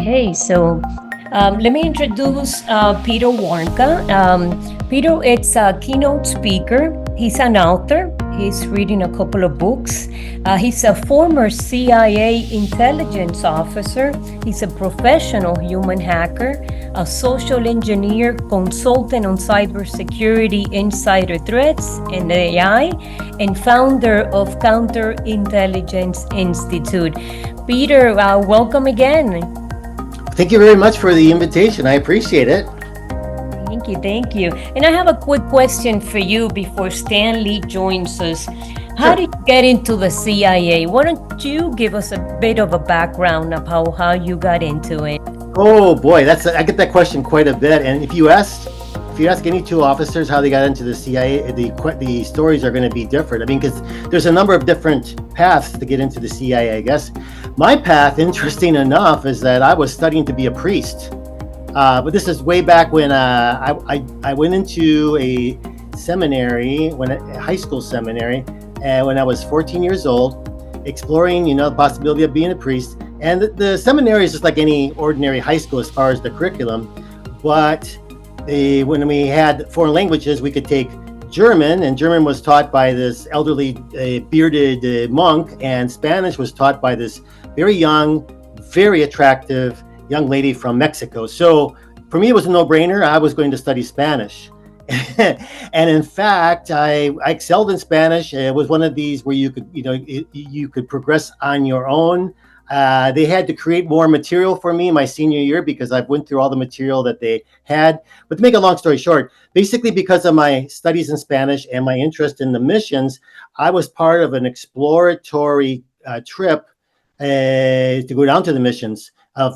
Okay, so let me introduce Peter Warnka. Peter is a keynote speaker. He's an author. He's reading a couple of books. He's a former CIA intelligence officer. He's a professional human hacker, a social engineer, consultant on cybersecurity, insider threats, and AI, and founder of Counterintelligence Institute. Peter, welcome again. Thank you very much for the invitation. I appreciate it. Thank you, thank you. And I have a quick question for you before Stanley joins us. How Sure. did you get into the CIA? Why don't you give us a bit of a background of how you got into it? Oh boy, I get that question quite a bit. And if you ask any two officers how they got into the CIA, the stories are going to be different. I mean, because there's a number of different paths to get into the CIA. I guess my path, interesting enough, is that I was studying to be a priest. But this is way back when I went into a seminary, a high school seminary, and when I was 14 years old, exploring, the possibility of being a priest. And the seminary is just like any ordinary high school as far as the curriculum, but when we had foreign languages, we could take German, and German was taught by this elderly bearded monk, and Spanish was taught by this very young, very attractive young lady from Mexico. So for me, it was a no-brainer. I was going to study Spanish. And in fact, I excelled in Spanish. It was one of these where you could progress on your own. They had to create more material for me my senior year because I went through all the material that they had. But to make a long story short, basically because of my studies in Spanish and my interest in the missions, I was part of an exploratory trip to go down to the missions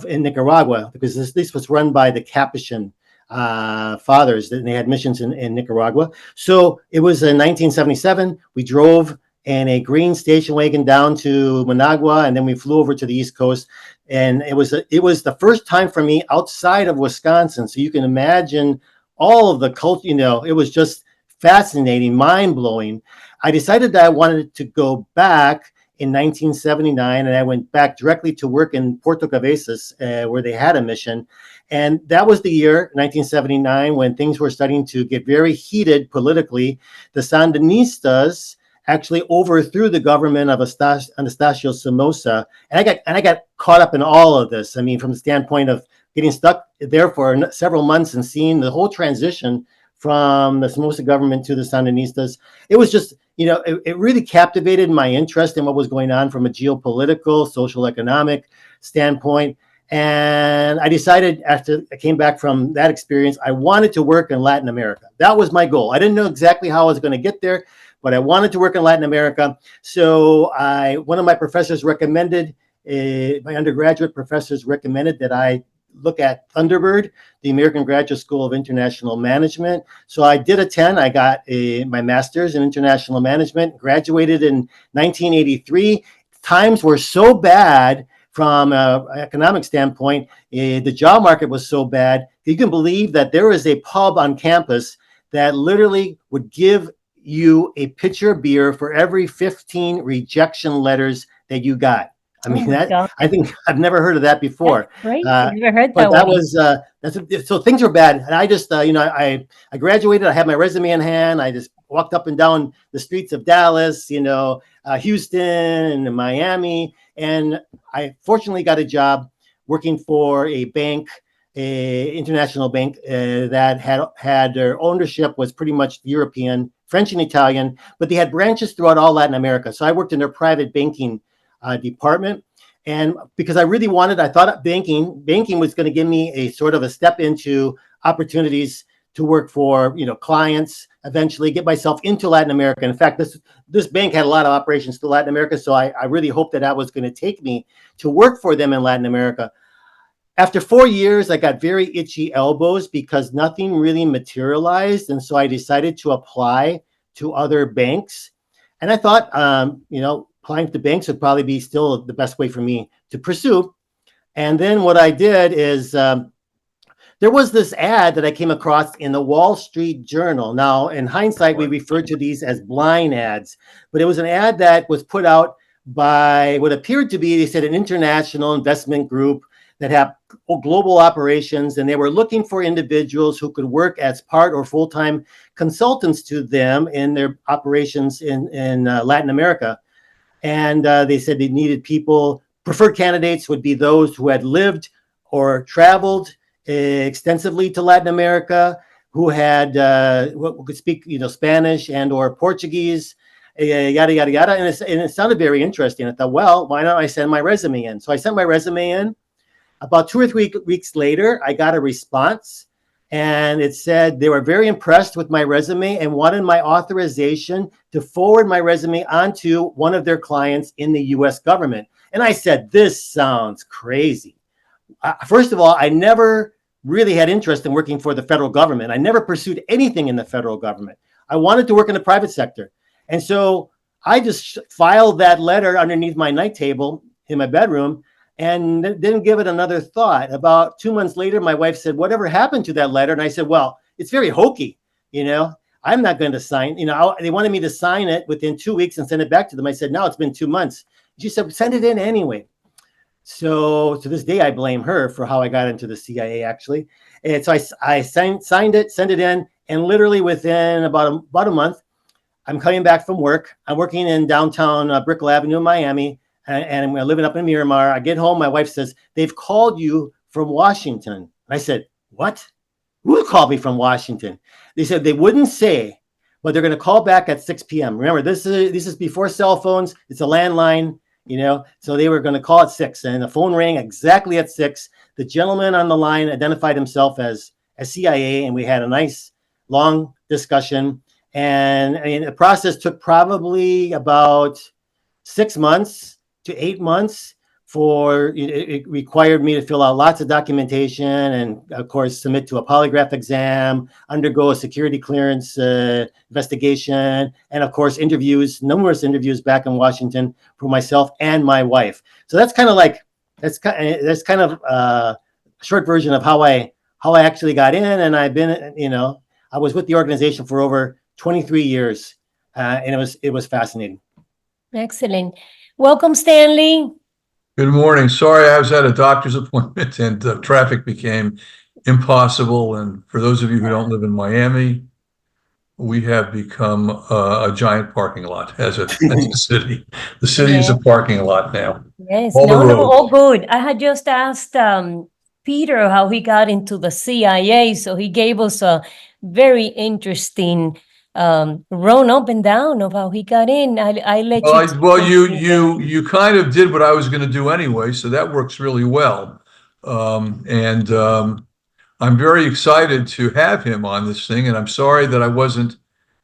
in Nicaragua, because this was run by the Capuchin fathers, and they had missions in Nicaragua. So it was in 1977. We drove in a green station wagon down to Managua, and then we flew over to the East Coast. And it was the first time for me outside of Wisconsin. So you can imagine all of the culture. It was just fascinating, mind blowing. I decided that I wanted to go back in 1979, and I went back directly to work in Puerto Cabezas, where they had a mission. And that was the year, 1979, when things were starting to get very heated politically. The Sandinistas actually overthrew the government of Anastasio Somoza, and I got caught up in all of this. I mean, from the standpoint of getting stuck there for several months and seeing the whole transition from the Somoza government to the Sandinistas. It was just, it really captivated my interest in what was going on from a geopolitical, social, economic standpoint. And I decided after I came back from that experience, I wanted to work in Latin America. That was my goal. I didn't know exactly how I was going to get there, but I wanted to work in Latin America. So one of my professors recommended, my undergraduate professors recommended that I look at Thunderbird, the American Graduate School of International Management. So I did attend. I got my master's in international management, graduated in 1983. Times were so bad from an economic standpoint. The job market was so bad. You can believe that there is a pub on campus that literally would give you a pitcher of beer for every 15 rejection letters that you got. I mean, I think I've never heard of that before. That's great. I've never heard But that that was so things were bad. And I just, I graduated. I had my resume in hand. I just walked up and down the streets of Dallas, Houston and Miami. And I fortunately got a job working for a bank, a international bank that had their ownership was pretty much European, French and Italian, but they had branches throughout all Latin America. So I worked in their private banking department. And because I thought banking was going to give me a sort of a step into opportunities to work for, clients, eventually get myself into Latin America. In fact, this bank had a lot of operations to Latin America. So I really hoped that was going to take me to work for them in Latin America. After 4 years, I got very itchy elbows because nothing really materialized. And so I decided to apply to other banks. And I thought, applying to banks would probably be still the best way for me to pursue. And then what I did is there was this ad that I came across in the Wall Street Journal. Now, in hindsight, we refer to these as blind ads, but it was an ad that was put out by what appeared to be, they said, an international investment group that have global operations, and they were looking for individuals who could work as part or full-time consultants to them in their operations in Latin America. And they said they needed people. Preferred candidates would be those who had lived or traveled extensively to Latin America, who had who could speak, Spanish and or Portuguese, yada yada yada. And it sounded very interesting. I thought, well, why not I send my resume in? So I sent my resume in. About 2 or 3 weeks later, I got a response, and it said they were very impressed with my resume and wanted my authorization to forward my resume onto one of their clients in the US government. And I said, this sounds crazy. First of all, I never really had interest in working for the federal government. I never pursued anything in the federal government. I wanted to work in the private sector. And so I just filed that letter underneath my night table in my bedroom and didn't give it another thought. About 2 months later, my wife said, whatever happened to that letter? And I said, well, it's very hokey. I'm not going to sign. They wanted me to sign it within 2 weeks and send it back to them. I said, no, it's been 2 months. She said, send it in anyway. So to this day, I blame her for how I got into the CIA, actually. And so I signed it, sent it in, and literally within about a month, I'm coming back from work. I'm working in downtown Brickell Avenue in Miami, and I'm living up in Miramar. I get home, my wife says, they've called you from Washington. I said, what? Who called me from Washington? They said they wouldn't say, but they're going to call back at 6 p.m. Remember, this is before cell phones. It's a landline, so they were going to call at 6, and the phone rang exactly at 6. The gentleman on the line identified himself as CIA, and we had a nice long discussion. And I mean, the process took probably about 6 months to 8 months. It required me to fill out lots of documentation and, of course, submit to a polygraph exam, undergo a security clearance investigation, and, of course, numerous interviews back in Washington for myself and my wife. So that's kind of a short version of how I actually got in. And I've been, I was with the organization for over 23 years, and it was fascinating. Excellent. Welcome, Stanley. Good morning. Sorry, I was at a doctor's appointment and traffic became impossible. And for those of you who don't live in Miami, we have become a giant parking lot as a city. The city is a parking lot now. Yes, All all good. I had just asked Peter how he got into the CIA, so he gave us a very interesting run up and down of how he got in. I let you. Well, you kind of did what I was going to do anyway, so that works really well. And I'm very excited to have him on this thing, and I'm sorry that I wasn't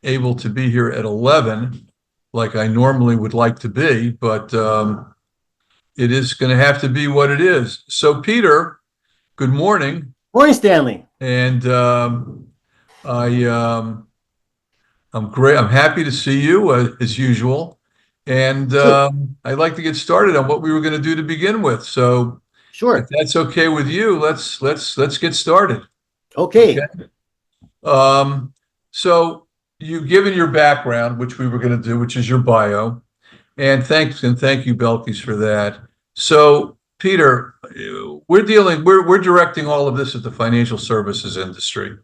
able to be here at 11 like I normally would like to be, but it is going to have to be what it is. So, Peter, good morning. Morning, Stanley. And I'm great. I'm happy to see you as usual. And I'd like to get started on what we were going to do to begin with. So, sure, if that's okay with you, let's get started. Okay. So you've given your background, which we were going to do, which is your bio, and thank you, Belkis, for that. So, Peter, we're directing all of this at the financial services industry.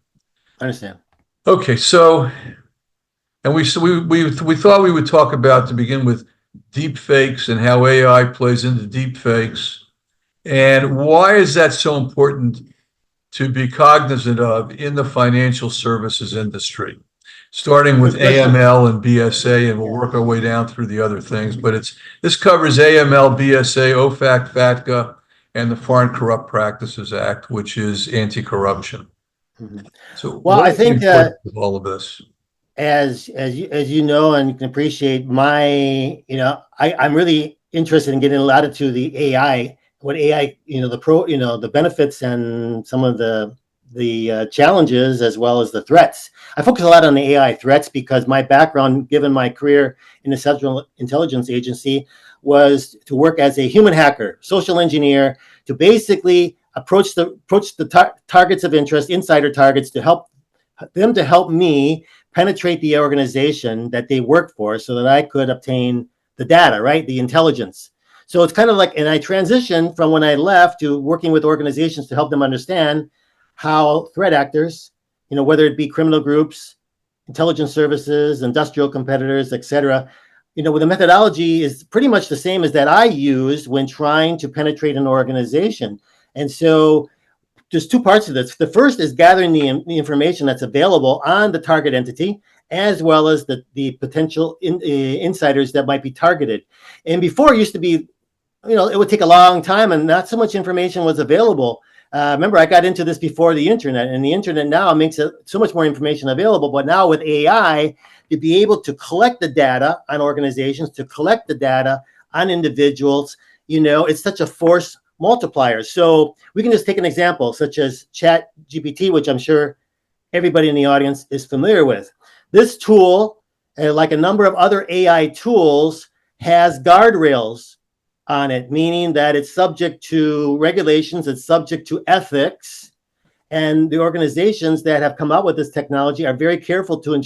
I understand. Okay, so. And we thought we would talk about, to begin with, deep fakes and how AI plays into deep fakes, and why is that so important to be cognizant of in the financial services industry, starting with AML and BSA, and we'll work our way down through the other things. But this covers AML, BSA, OFAC, FATCA, and the Foreign Corrupt Practices Act, which is anti-corruption. Mm-hmm. So, well, I think all of this. As you know, and you can appreciate I'm really interested in getting a lot into the AI, what AI, the benefits and some of the challenges as well as the threats. I focus a lot on the AI threats because my background, given my career in the Central Intelligence Agency, was to work as a human hacker, social engineer, to basically approach the targets of interest, insider targets, to help me penetrate the organization that they work for so that I could obtain the data, right? The intelligence. So it's kind of like, and I transitioned from when I left to working with organizations to help them understand how threat actors, whether it be criminal groups, intelligence services, industrial competitors, et cetera, the methodology is pretty much the same as that I used when trying to penetrate an organization. And so there's two parts of this. The first is gathering the information that's available on the target entity, as well as the potential insiders that might be targeted. And before, it used to be, it would take a long time and not so much information was available. Remember, I got into this before the internet, and the internet now makes so much more information available. But now with AI, to be able to collect the data on organizations, to collect the data on individuals, it's such a force multiplier. So we can just take an example, such as Chat GPT, which I'm sure everybody in the audience is familiar with. This tool, like a number of other AI tools, has guardrails on it, meaning that it's subject to regulations, it's subject to ethics, and the organizations that have come out with this technology are very careful to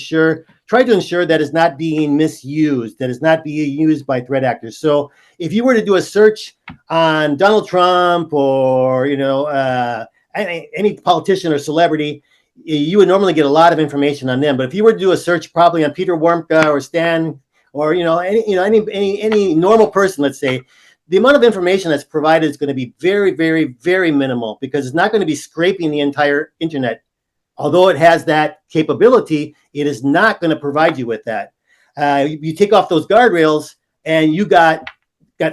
try to ensure that it's not being misused, that it's not being used by threat actors. So if you were to do a search on Donald Trump or any politician or celebrity, you would normally get a lot of information on them. But if you were to do a search probably on Peter Warmka or Stan or any normal person, let's say, the amount of information that's provided is going to be very, very, very minimal, because it's not going to be scraping the entire internet. Although it has that capability, it is not going to provide you with that. You take off those guardrails and you got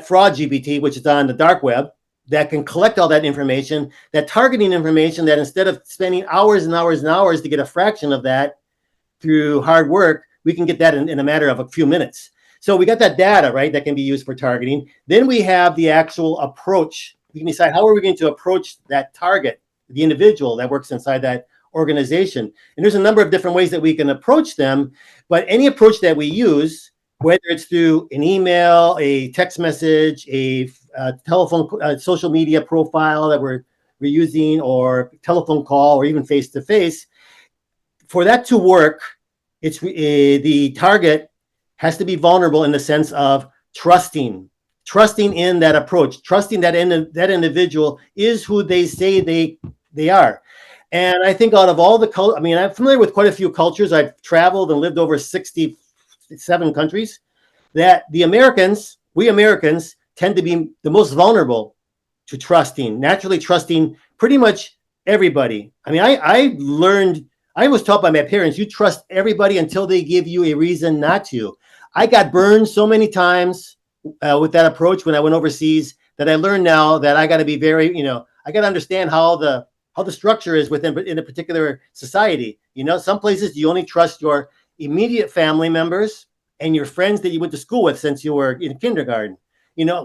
fraud GPT, which is on the dark web, that can collect all that information, that targeting information, that instead of spending hours and hours and hours to get a fraction of that through hard work, we can get that in a matter of a few minutes. So we got that data, right, that can be used for targeting. Then we have the actual approach. We can decide how are we going to approach that target, the individual that works inside that organization. And there's a number of different ways that we can approach them. But any approach that we use, whether it's through an email, a text message, a telephone, social media profile that we're using, or telephone call, or even face-to-face, for that to work, it's the target has to be vulnerable in the sense of trusting in that approach, trusting that that individual is who they say they are. And I think out of all the cultures, I mean, I'm familiar with quite a few cultures. I've traveled and lived over 67 countries. That we Americans tend to be the most vulnerable to naturally trusting pretty much everybody. I mean, I was taught by my parents, you trust everybody until they give you a reason not to. I got burned so many times with that approach when I went overseas, that I learned now that I got to be very, I got to understand how the structure is in a particular society. Some places you only trust your immediate family members and your friends that you went to school with since you were in kindergarten.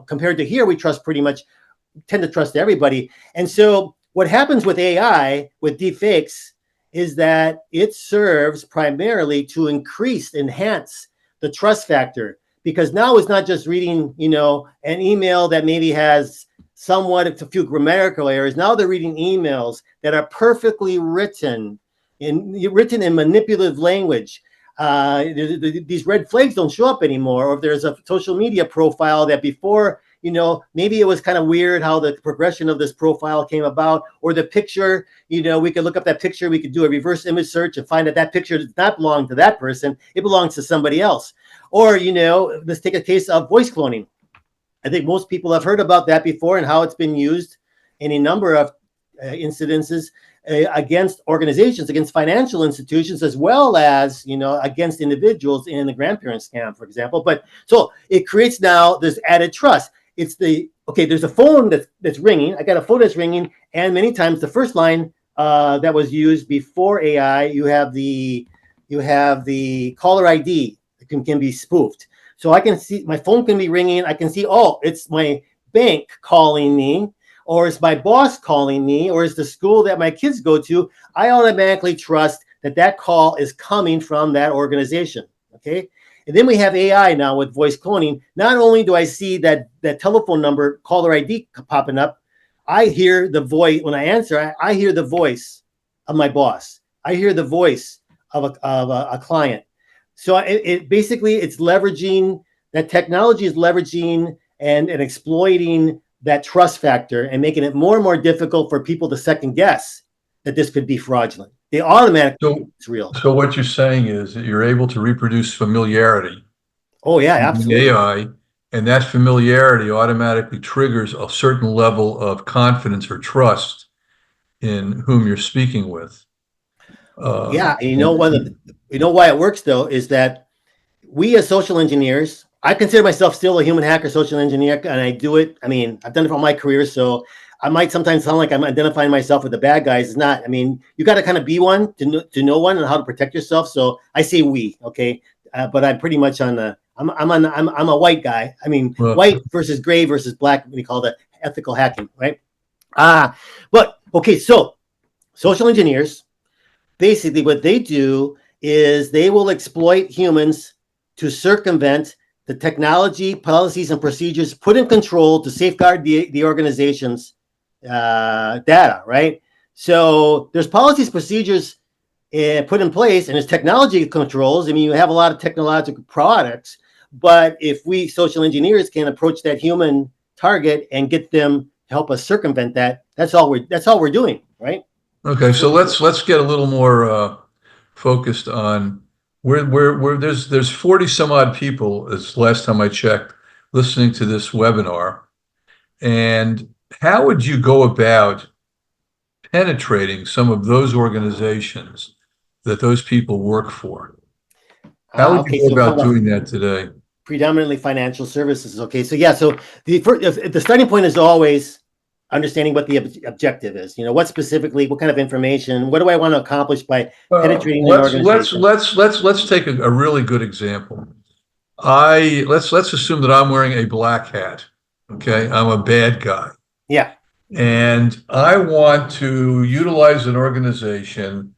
Compared to here, we tend to trust everybody. And so what happens with AI, with deepfakes, is that it serves primarily to enhance the trust factor, because now it's not just reading, an email that maybe has somewhat a few grammatical errors. Now they're reading emails that are perfectly written in manipulative language. These red flags don't show up anymore. Or if there's a social media profile that before, maybe it was kind of weird how the progression of this profile came about, or the picture, we could look up that picture, we could do a reverse image search and find that picture does not belong to that person, it belongs to somebody else. Or, let's take a case of voice cloning. I think most people have heard about that before and how it's been used in a number of incidences against organizations, against financial institutions, as well as, against individuals in the grandparent scam, for example. But so it creates now this added trust. There's a phone that's ringing. I got a phone that's ringing. And many times the first line that was used before AI, you have the caller ID that can be spoofed. So I can see my phone can be ringing. I can see, it's my bank calling me, or it's my boss calling me, or it's the school that my kids go to. I automatically trust that call is coming from that organization. Okay. And then we have AI now with voice cloning. Not only do I see that telephone number, caller ID popping up, I hear the voice when I answer. I hear the voice of my boss. I hear the voice of a client. So it basically, it's leveraging that technology is leveraging and exploiting that trust factor and making it more and more difficult for people to second guess that this could be fraudulent. They automatically So, it's real. so what you're saying is that you're able to reproduce familiarity Oh yeah, using absolutely. AI, and that familiarity automatically triggers a certain level of confidence or trust in whom you're speaking with. Yeah, and And you know why it works though is that we as social engineers, I consider myself still a human hacker, social engineer, and I do it. I mean, I've done it for all my career, so I might sometimes sound like I'm identifying myself with the bad guys. It's not. I mean, you got to kind of be one to know one and how to protect yourself. So I say we, okay, but I'm pretty much on the. I'm a white guy. I mean, well, white versus gray versus black. We call that ethical hacking, right? But okay, so social engineers basically what they do is they will exploit humans to circumvent the technology, policies, and procedures put in control to safeguard the organization's data, right? So there's policies, procedures put in place, and there's technology controls. I mean, you have a lot of technological products, but if we social engineers can approach that human target and get them to help us circumvent that, that's all we're doing, right? okay, That's so what we're doing. let's get a little more focused on where there's 40 some odd people, as last time I checked, listening to this webinar. And how would you go about penetrating some of those organizations that those people work for? How would you Okay, go so we're about talking about doing that today? predominantly financial services. Okay, so yeah, so the starting point is always understanding what the objective is. You know, what specifically, what kind of information, what do I want to accomplish by penetrating an organization? Let's take a really good example. Let's assume that I'm wearing a black hat. Okay, I'm a bad guy. Yeah. And I want to utilize an organization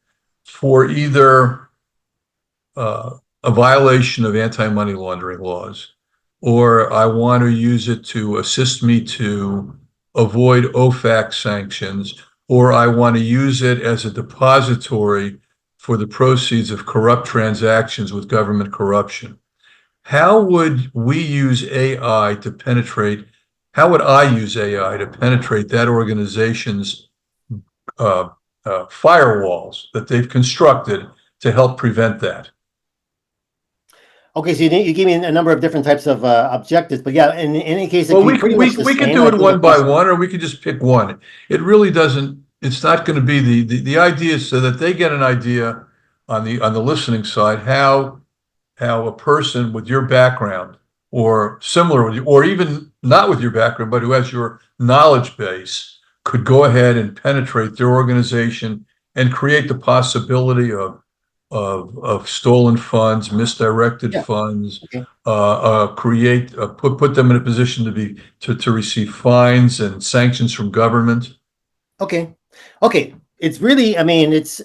for either a violation of anti-money laundering laws, or I want to use it to assist me to avoid OFAC sanctions, or I want to use it as a depository for the proceeds of corrupt transactions with government corruption. How would we use AI to penetrate? How would I use AI to penetrate that organization's uh, firewalls that they've constructed to help prevent that? Okay, so you gave me a number of different types of objectives, but yeah, in any case, it Well, could be pretty much the we could same. do I it think one by across. one, or we could just pick one. It really doesn't. It's not going to be the idea is so that they get an idea on the listening side how a person with your background or similar with you, or even not with your background, but who has your knowledge base, could go ahead and penetrate their organization and create the possibility of stolen funds, misdirected Yeah. funds, Okay. put them in a position to receive fines and sanctions from government. Okay. Okay. It's really, I mean, it's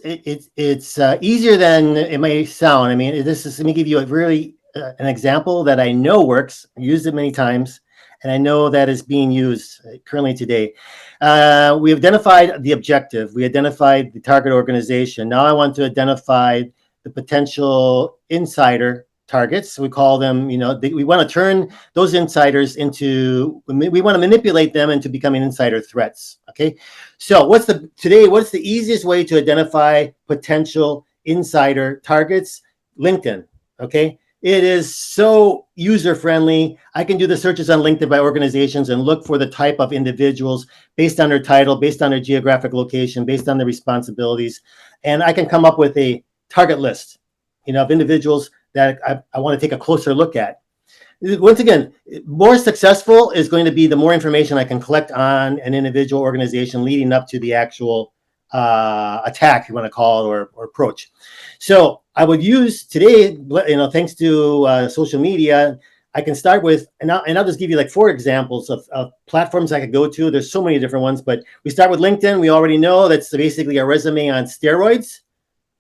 easier than it may sound. I mean, this is, let me give you a really an example that I know works. I used it many times, and I know that is being used currently today. We identified the objective. We identified the target organization. Now I want to identify the potential insider targets. We call them, you know, we want to turn those insiders into, we want to manipulate them into becoming insider threats. Okay. So what's the easiest way to identify potential insider targets? LinkedIn. Okay. It is so user friendly. I can do the searches on LinkedIn by organizations and look for the type of individuals based on their title, based on their geographic location, based on their responsibilities. And I can come up with a target list, you know, of individuals that I want to take a closer look at. Once again, more successful is going to be the more information I can collect on an individual organization leading up to the actual attack, you want to call it, or approach. So I would use today, you know, thanks to social media, I can start with, and I'll just give you like 4 examples of platforms I could go to. There's so many different ones, but we start with LinkedIn. We already know that's basically a resume on steroids,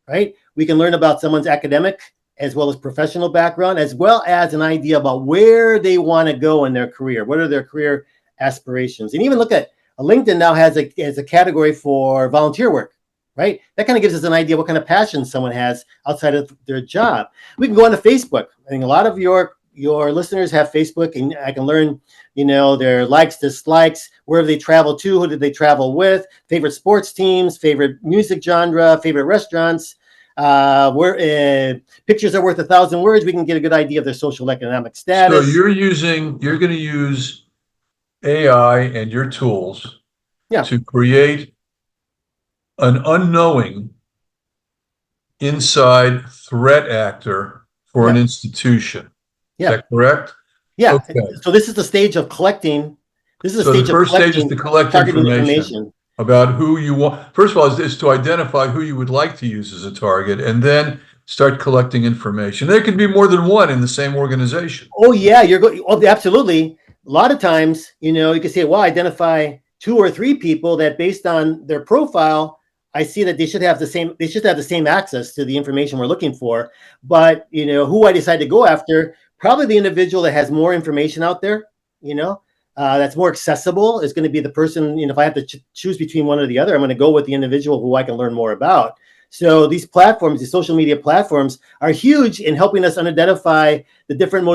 right? We can learn about someone's academic as well as professional background, as well as an idea about where they want to go in their career. What are their career aspirations? And even look at LinkedIn now has a category for volunteer work, right? That kind of gives us an idea what kind of passion someone has outside of their job. We can go on to Facebook. I think a lot of your your listeners have Facebook, and I can learn, their likes, dislikes, where they travel to, who did they travel with, favorite sports teams, favorite music genre, favorite restaurants. Where pictures are worth 1,000 words, we can get a good idea of their social economic So status. you're going to use AI and your tools Yeah, to create an unknowing inside threat actor for an yeah, institution. Is yeah, that correct? yeah. Okay. So this is the stage of collecting. This is the So the stage of first stage is collecting to collect targeting information information. about who you want. First of all, is to identify who you would like to use as a target, and then start collecting information. There could be more than one in the same organization. Oh yeah, you're going. Oh, absolutely. A lot of times, you can say, well, identify 2 or 3 people that, based on their profile, I see that they should have the same. They should have the same access to the information we're looking for. But who I decide to go after, probably the individual that has more information out there. That's more accessible is going to be the person. If I have to choose between one or the other, I'm going to go with the individual who I can learn more about. So these platforms, these social media platforms, are huge in helping us identify the different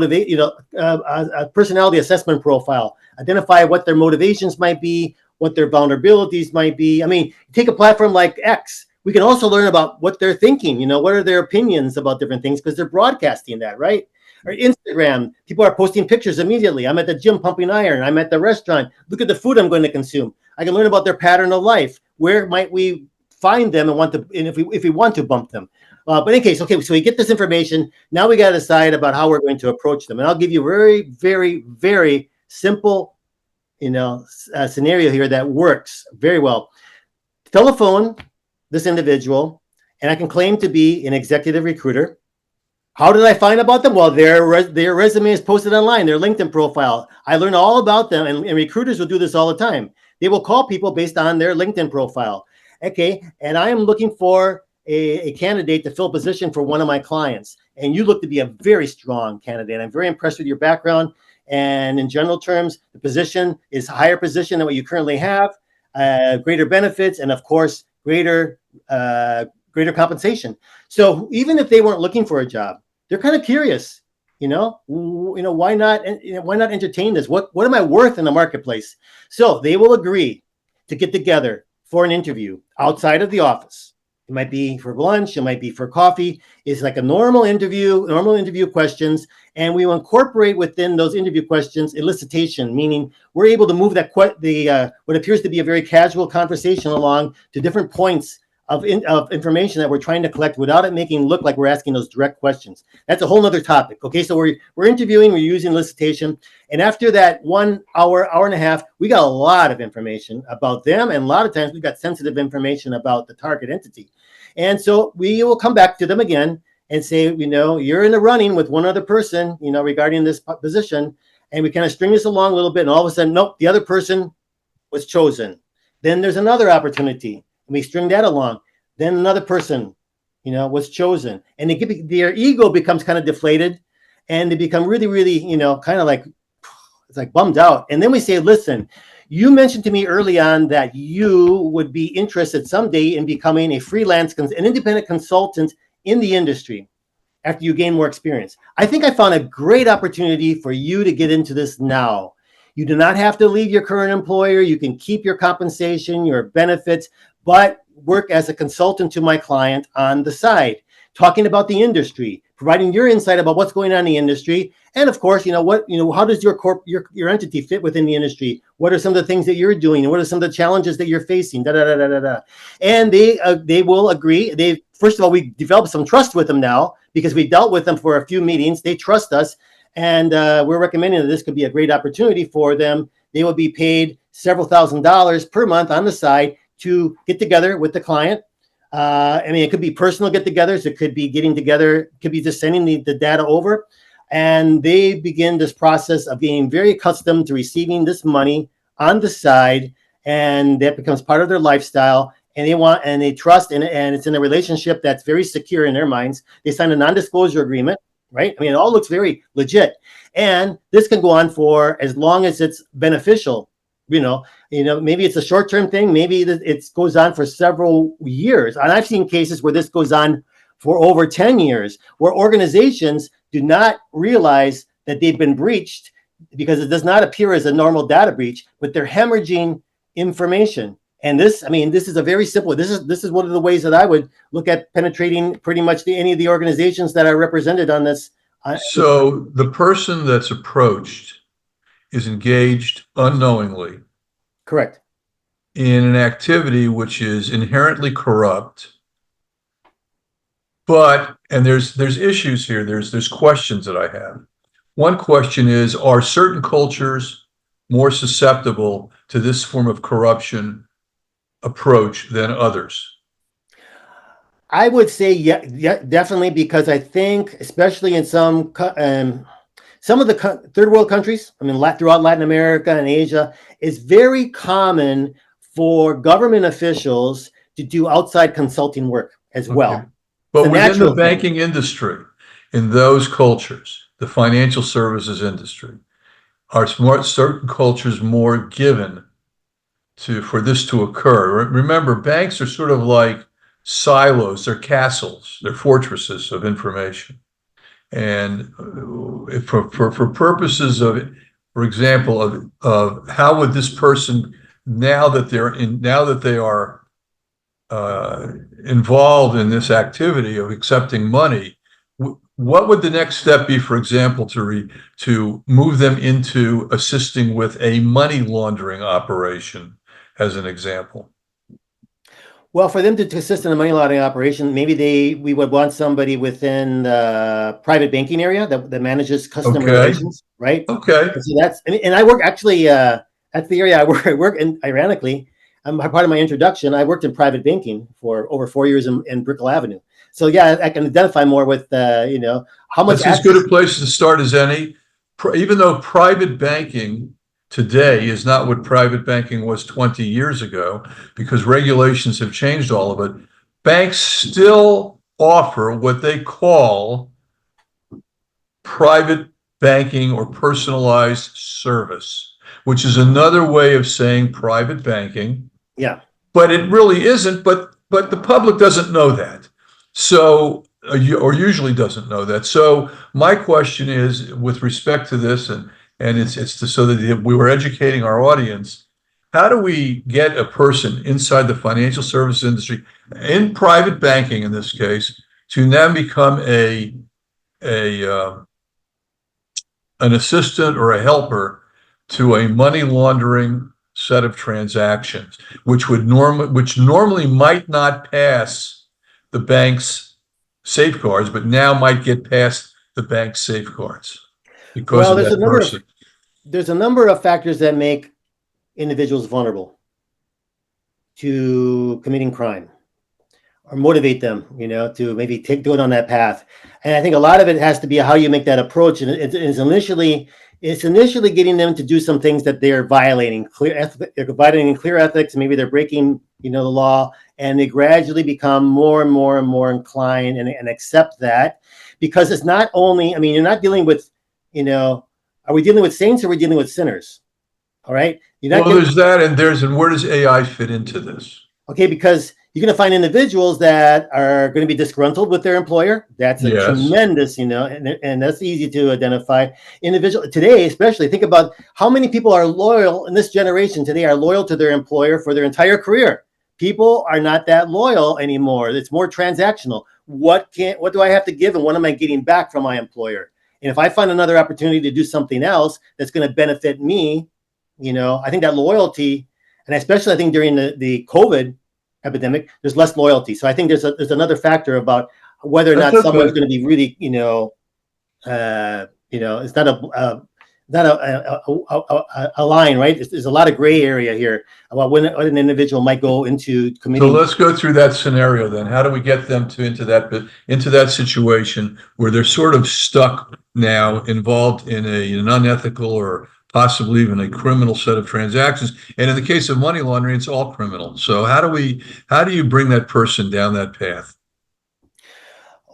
personality assessment profile, identify what their motivations might be, what their vulnerabilities might be. I mean, take a platform like X. We can also learn about what they're thinking, what are their opinions about different things, because they're broadcasting that, right? Or Instagram, people are posting pictures immediately. I'm at the gym pumping iron. I'm at the restaurant. Look at the food I'm going to consume. I can learn about their pattern of life. Where might we find them and if we want to bump them? But in any case, okay, so we get this information. Now we got to decide about how we're going to approach them. And I'll give you a very, very, very simple, scenario here that works very well. Telephone this individual, and I can claim to be an executive recruiter. How did I find about them? Well, their resume is posted online, their LinkedIn profile. I learned all about them, and recruiters will do this all the time. They will call people based on their LinkedIn profile. Okay, and I am looking for a candidate to fill a position for one of my clients. And you look to be a very strong candidate. I'm very impressed with your background. And in general terms, the position is a higher position than what you currently have, greater benefits, and of course, greater compensation. So even if they weren't looking for a job, they're kind of curious. Why not? Why not entertain this? What am I worth in the marketplace? So they will agree to get together for an interview outside of the office. It might be for lunch, it might be for coffee. It's like a normal interview questions, and we will incorporate within those interview questions elicitation, meaning we're able to move that what appears to be a very casual conversation along to different points of information that we're trying to collect without it making it look like we're asking those direct questions. That's a whole nother topic. Okay, so we're interviewing, we're using elicitation, and after that 1 hour, hour and a half, we got a lot of information about them, and a lot of times we got sensitive information about the target entity. And so we will come back to them again and say, you're in the running with one other person, regarding this position, and we kind of string this along a little bit, and all of a sudden, nope, the other person was chosen. Then there's another opportunity, and we string that along. Then another person, was chosen, and their ego becomes kind of deflated, and they become really, really, kind of like, it's like bummed out. And then we say, listen, you mentioned to me early on that you would be interested someday in becoming an independent consultant in the industry after you gain more experience. I think I found a great opportunity for you to get into this now. You do not have to leave your current employer. You can keep your compensation, your benefits, but work as a consultant to my client on the side, talking about the industry, providing your insight about what's going on in the industry. And of course, how does your entity fit within the industry? What are some of the things that you're doing? And what are some of the challenges that you're facing? And they will agree. First of all, we developed some trust with them now because we dealt with them for a few meetings. They trust us. And we're recommending that this could be a great opportunity for them. They will be paid several $1,000s per month on the side to get together with the client. It could be personal get-togethers. It could be getting together. It could be just sending the data over. And they begin this process of being very accustomed to receiving this money on the side. And that becomes part of their lifestyle. And they trust, and it's in a relationship that's very secure in their minds. They sign a non-disclosure agreement, right? It all looks very legit. And this can go on for as long as it's beneficial. Maybe it's a short-term thing. Maybe it goes on for several years. And I've seen cases where this goes on for over 10 years, where organizations do not realize that they've been breached, because it does not appear as a normal data breach, but they're hemorrhaging information. And this is a very simple. This is one of the ways that I would look at penetrating pretty much any of the organizations that are represented on this. So the person that's approached is engaged unknowingly Correct. in an activity which is inherently corrupt. But, and there's issues here. There's questions that I have. One question is, are certain cultures more susceptible to this form of corruption approach than others? I would say yeah, definitely, because I think, especially in some of the third world countries, I mean, throughout Latin America and Asia, it's very common for government officials to do outside consulting work as well. Okay. But within the banking industry, in those cultures, the financial services industry, are certain cultures more given for this to occur? Remember, banks are sort of like silos, they're castles, they're fortresses of information. And for purposes of, for example, of how would this person, now that they are involved in this activity of accepting money, what would the next step be, for example, to move them into assisting with a money laundering operation, as an example? Well, for them to assist in a money laundering operation, maybe we would want somebody within the private banking area that manages customer relations, right? Okay. And so and I work actually, that's the area I work in, ironically. Part of my introduction, I worked in private banking for over 4 years in Brickell Avenue. So yeah, I can identify more with, how much. That's as good a place to start as any, even though private banking today is not what private banking was 20 years ago, because regulations have changed all of it. Banks still offer what they call private banking or personalized service, which is another way of saying private banking. Yeah. But it really isn't, but the public doesn't know that. So, or usually doesn't know that. So my question is, with respect to this, and so that we were educating our audience, how do we get a person inside the financial services industry, in private banking in this case, to then become an assistant or a helper to a money laundering set of transactions, which normally might not pass the bank's safeguards, but now might get past the bank's safeguards because of that person? There's a number of factors that make individuals vulnerable to committing crime or motivate them, to maybe do it on that path. And I think a lot of it has to be how you make that approach. And it's initially getting them to do some things that they're violating they're violating clear ethics. Maybe they're breaking, the law, and they gradually become more and more and more inclined and accept that, because it's not only, you're not dealing with, are we dealing with saints or are we dealing with sinners? All right. There's that, and where does AI fit into this? Okay, because you're going to find individuals that are going to be disgruntled with their employer. That's a tremendous, and that's easy to identify. Individual today, especially, think about how many people are loyal in this generation today, are loyal to their employer for their entire career. People are not that loyal anymore. It's more transactional. What do I have to give, and what am I getting back from my employer? And if I find another opportunity to do something else that's going to benefit me, I think that loyalty, and especially I think during the COVID epidemic, there's less loyalty. So I think there's another factor about whether or not someone's going to be really, it's not a line, right? There's a lot of gray area here about when an individual might go into committing. So let's go through that scenario then. How do we get them into that situation where they're sort of stuck now, involved in an unethical or possibly even a criminal set of transactions? And in the case of money laundering, it's all criminal. So how do you bring that person down that path?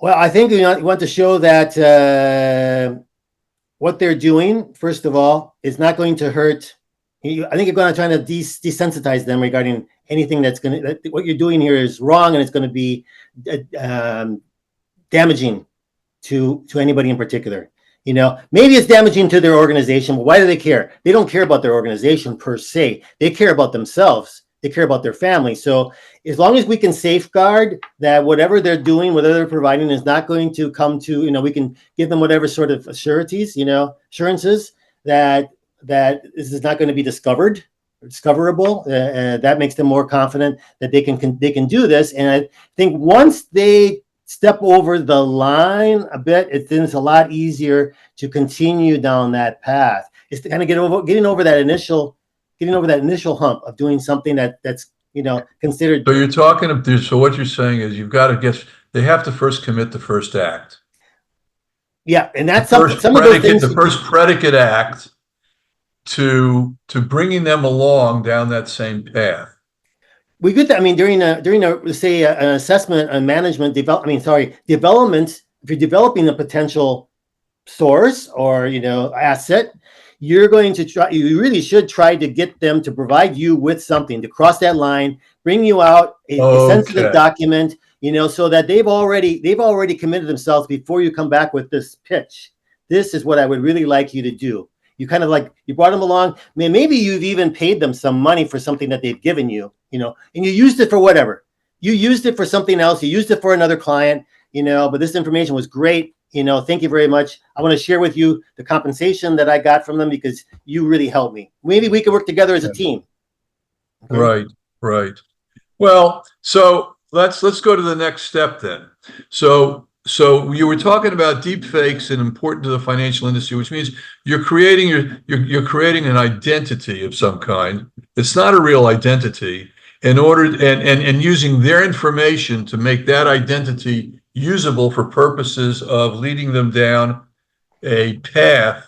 Well, I think you want to show that what they're doing, first of all, is not going to hurt. I think you're going to try to desensitize them regarding anything what you're doing here is wrong, and it's going to be damaging to anybody in particular. Maybe it's damaging to their organization, but why do they care? They don't care about their organization per se. They care about themselves. They care about their family. So as long as we can safeguard that whatever they're doing, whatever they're providing is not going to come to, we can give them whatever sort of assurances that this is not going to be discoverable. That makes them more confident that they can do this. And I think once they step over the line a bit, it's a lot easier to continue down that path. It's to kind of getting over that initial hump of doing something that's considered. So what you're saying is you've got to guess they have to first commit the first act. Yeah, and that's the some of those things. The first predicate act to bringing them along down that same path. We get that. I mean, during say an assessment, a management development. If you're developing a potential source or asset, you're going to try. You really should try to get them to provide you with something to cross that line, bring you out a sensitive document. So that they've already committed themselves before you come back with this pitch. This is what I would really like you to do. You kind of you brought them along. Maybe you've even paid them some money for something that they've given you, and you used it for whatever. You used it for something else. You used it for another client, but this information was great. Thank you very much. I want to share with you the compensation that I got from them because you really helped me. Maybe we could work together as a team. Okay? Right. Well, so let's go to the next step then. So you were talking about deep fakes and important to the financial industry, which means you're creating an identity of some kind. It's not a real identity in order and using their information to make that identity usable for purposes of leading them down a path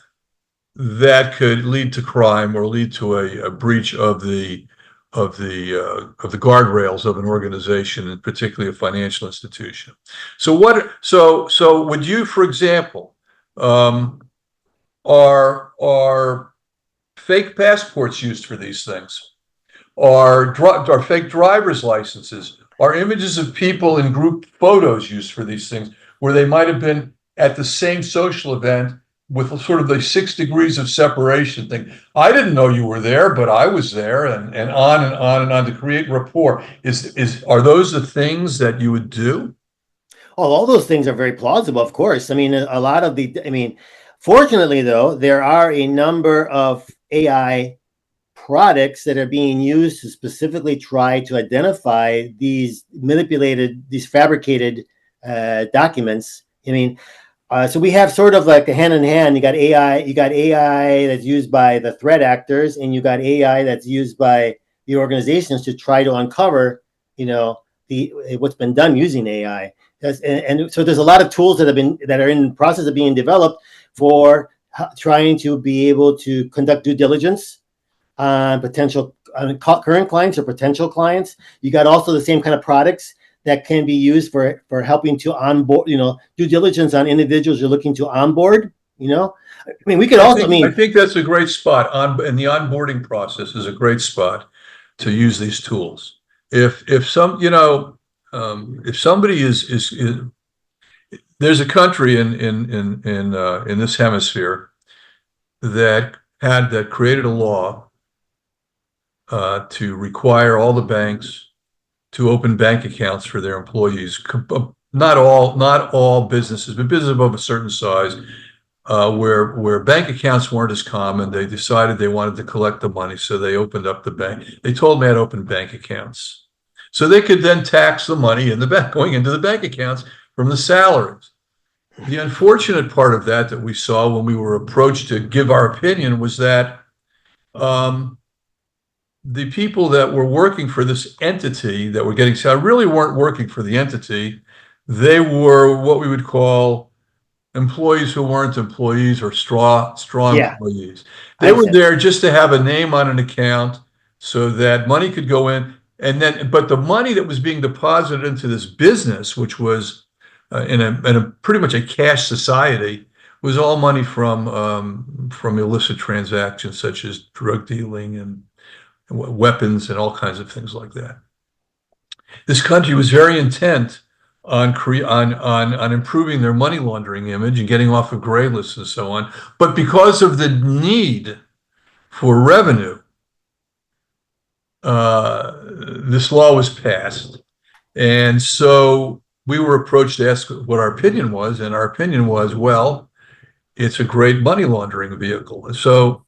that could lead to crime or lead to a breach of the guardrails of an organization, and particularly a financial institution. So would you, for example, are fake passports used for these things? Are fake driver's licenses? Are images of people in group photos used for these things, where they might have been at the same social event with sort of the 6 degrees of separation thing? I didn't know you were there, but I was there, and on and on and on to create rapport. Are those the things that you would do? Oh, all those things are very plausible, of course. Fortunately, though, there are a number of AI products that are being used to specifically try to identify these fabricated documents. So we have sort of like a hand in hand. You got AI that's used by the threat actors, and you got AI that's used by the organizations to try to uncover, what's been done using AI. And so there's a lot of tools that are in the process of being developed for trying to be able to conduct due diligence on current clients or potential clients. You got also the same kind of products that can be used for helping to onboard, due diligence on individuals you're looking to onboard. We could also. I think that's a great spot and the onboarding process is a great spot to use these tools. If somebody is there's a country in this hemisphere that created a law to require all the banks to open bank accounts for their employees. Not all businesses, but businesses above a certain size, where bank accounts weren't as common. They decided they wanted to collect the money, so they opened up the bank. They told me I'd open bank accounts, so they could then tax the money in the bank going into the bank accounts from the salaries. The unfortunate part of that we saw when we were approached to give our opinion was that the people that were working for this entity that were getting salary really weren't working for the entity. They were what we would call employees who weren't employees, or straw employees. They were there just to have a name on an account so that money could go in. But the money that was being deposited into this business, which was in a pretty much a cash society, was all money from illicit transactions such as drug dealing and weapons and all kinds of things like that. This country was very intent on improving their money laundering image and getting off of gray lists and so on. But because of the need for revenue, this law was passed. And so we were approached to ask what our opinion was, and our opinion was, well, it's a great money laundering vehicle. So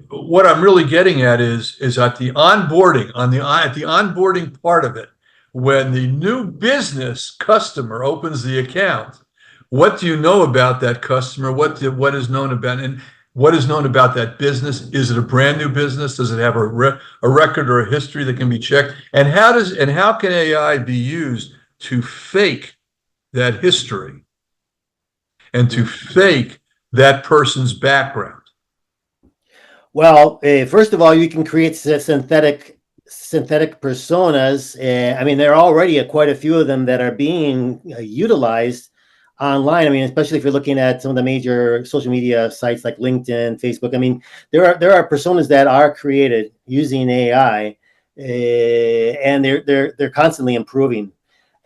what I'm really getting at is at the onboarding, at the onboarding part of it, when the new business customer opens the account, what do you know about that customer? What is known about, and what is known about that business? Is it a brand new business? Does it have a record or a history that can be checked? And how can AI be used to fake that history and to fake that person's background? Well, first of all, you can create synthetic personas. I mean, there are already quite a few of them that are being utilized online. I mean, especially if you're looking at some of the major social media sites like LinkedIn, Facebook. I mean, there are personas that are created using AI, and they're constantly improving.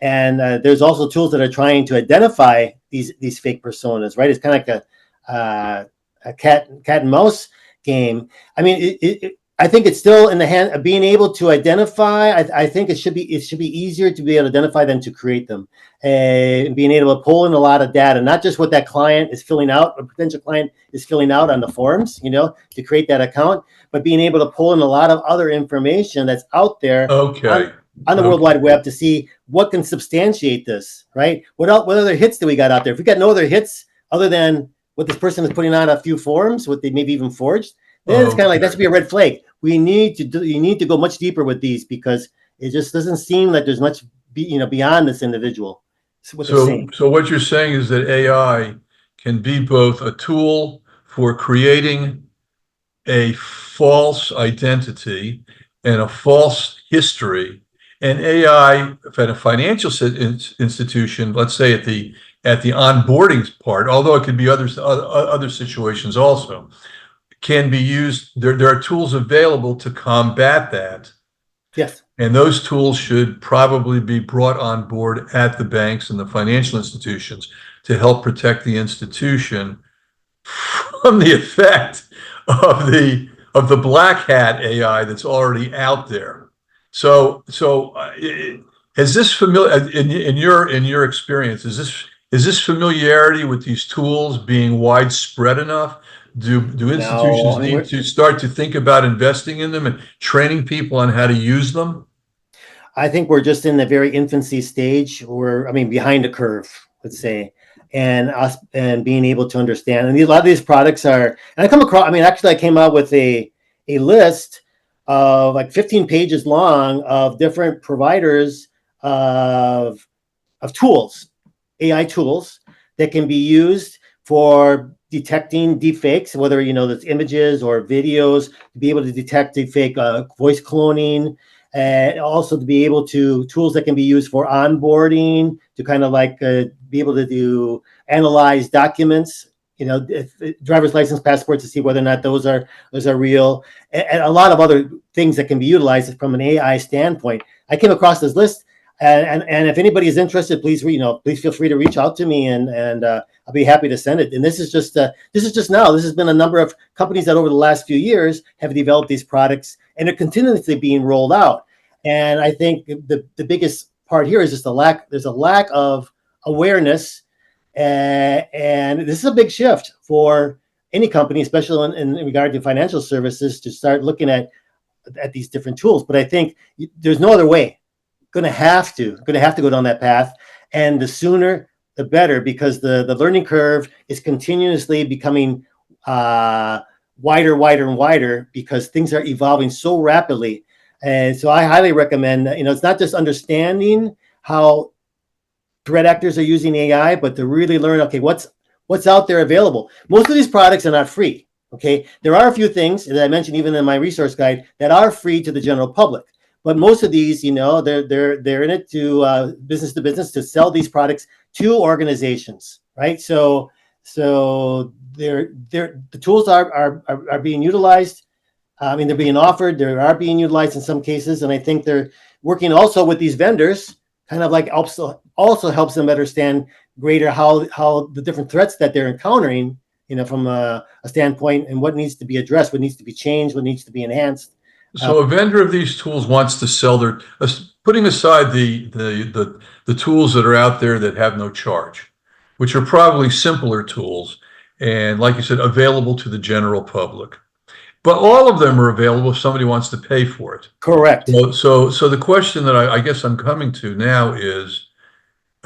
And there's also tools that are trying to identify these fake personas. Right? It's kind of like a cat and mouse game. I mean, I think it's still in the hand of being able to identify. I think it should be easier to be able to identify than to create them, and being able to pull in a lot of data, not just what that client is filling out, a potential client is filling out on the forms, to create that account, but being able to pull in a lot of other information that's out there on the World Wide Web to see what can substantiate this, right? What other hits do we got out there? If we got no other hits other than what this person is putting on a few forms, what they maybe even forged, then it's kind of like that should be a red flag. You need to go much deeper with these, because it just doesn't seem like there's much beyond this individual. So what you're saying is that AI can be both a tool for creating a false identity and a false history, and AI at a financial institution, let's say at the onboarding part, although it could be other situations also, can be used. There are tools available to combat that. Yes. And those tools should probably be brought on board at the banks and the financial institutions to help protect the institution from the effect of the black hat AI that's already out there. So is this familiar in your experience? Is this familiarity with these tools being widespread enough? Do institutions need to start to think about investing in them and training people on how to use them? I think we're just in the very infancy stage. Behind the curve, let's say, and being able to understand. And a lot of these products are, and I come across, I came out with a list of like 15 pages long of different providers of tools, AI tools that can be used for detecting deepfakes, whether that's images or videos, to be able to detect deepfake voice cloning, and also to be able to tools that can be used for onboarding, to kind of like be able to analyze documents, driver's license, passports, to see whether or not those are real, and a lot of other things that can be utilized from an AI standpoint. I came across this list, and if anybody is interested, please feel free to reach out to me, and I'll be happy to send it. And this is just now. This has been a number of companies that over the last few years have developed these products, and they're continuously being rolled out. And I think the biggest part here is just there's a lack of awareness, and this is a big shift for any company, especially in regard to financial services, to start looking at these different tools. But I think there's no other way. Going to have to go down that path, and the sooner the better, because the learning curve is continuously becoming wider and wider, because things are evolving so rapidly. And so I highly recommend, it's not just understanding how threat actors are using AI, but to really learn, okay, what's out there available. Most of these products are not free. Okay, there are a few things that I mentioned even in my resource guide that are free to the general public. But most of these, they're in it to business to business, to sell these products to organizations, right? So the tools are being utilized. They're being offered. They are being utilized in some cases, and I think they're working also with these vendors, kind of like also helps them understand greater how the different threats that they're encountering, from a standpoint, and what needs to be addressed, what needs to be changed, what needs to be enhanced. So a vendor of these tools wants to sell their, putting aside the tools that are out there that have no charge, which are probably simpler tools, and like you said, available to the general public. But all of them are available if somebody wants to pay for it. Correct. So the question that I guess I'm coming to now is,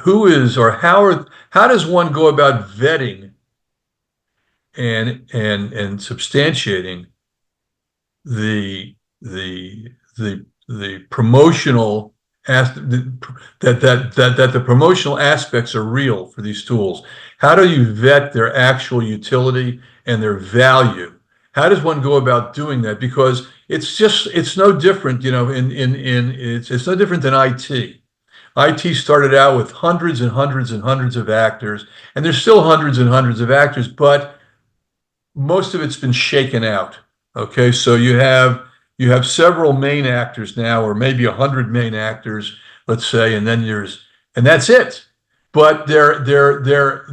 who is or how does one go about vetting and substantiating the the promotional that the promotional aspects are real for these tools? How do you vet their actual utility and their value? How does one go about doing that? Because it's no different, it's no different than IT. IT started out with hundreds and hundreds and hundreds of actors, and there's still hundreds and hundreds of actors, but most of it's been shaken out. Okay, so you have several main actors now, or maybe 100 main actors, let's say, and that's it. But they're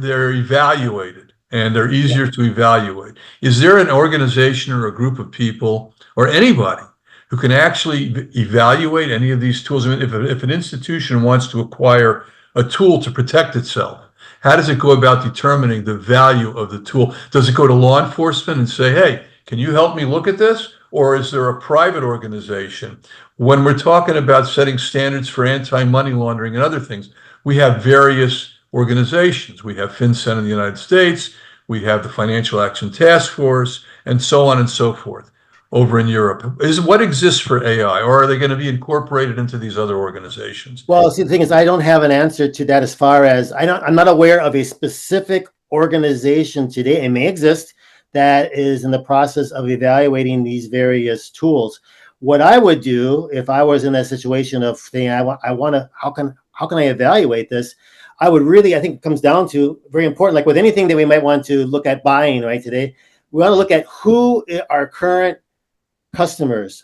evaluated, and they're easier to evaluate. Is there an organization or a group of people or anybody who can actually evaluate any of these tools? I mean, if an institution wants to acquire a tool to protect itself, how does it go about determining the value of the tool? Does it go to law enforcement and say, hey, can you help me look at this? Or is there a private organization? When we're talking about setting standards for anti-money laundering and other things, we have various organizations. We have FinCEN in the United States, we have the Financial Action Task Force, and so on and so forth over in Europe. What exists for AI, or are they going to be incorporated into these other organizations? Well, see, the thing is, I don't have an answer to that as far as I'm not aware of a specific organization today. It may exist that is in the process of evaluating these various tools. What I would do if I was in that situation of saying, how can I evaluate this? I think it comes down to, very important, like with anything that we might want to look at buying right today, we want to look at who are current customers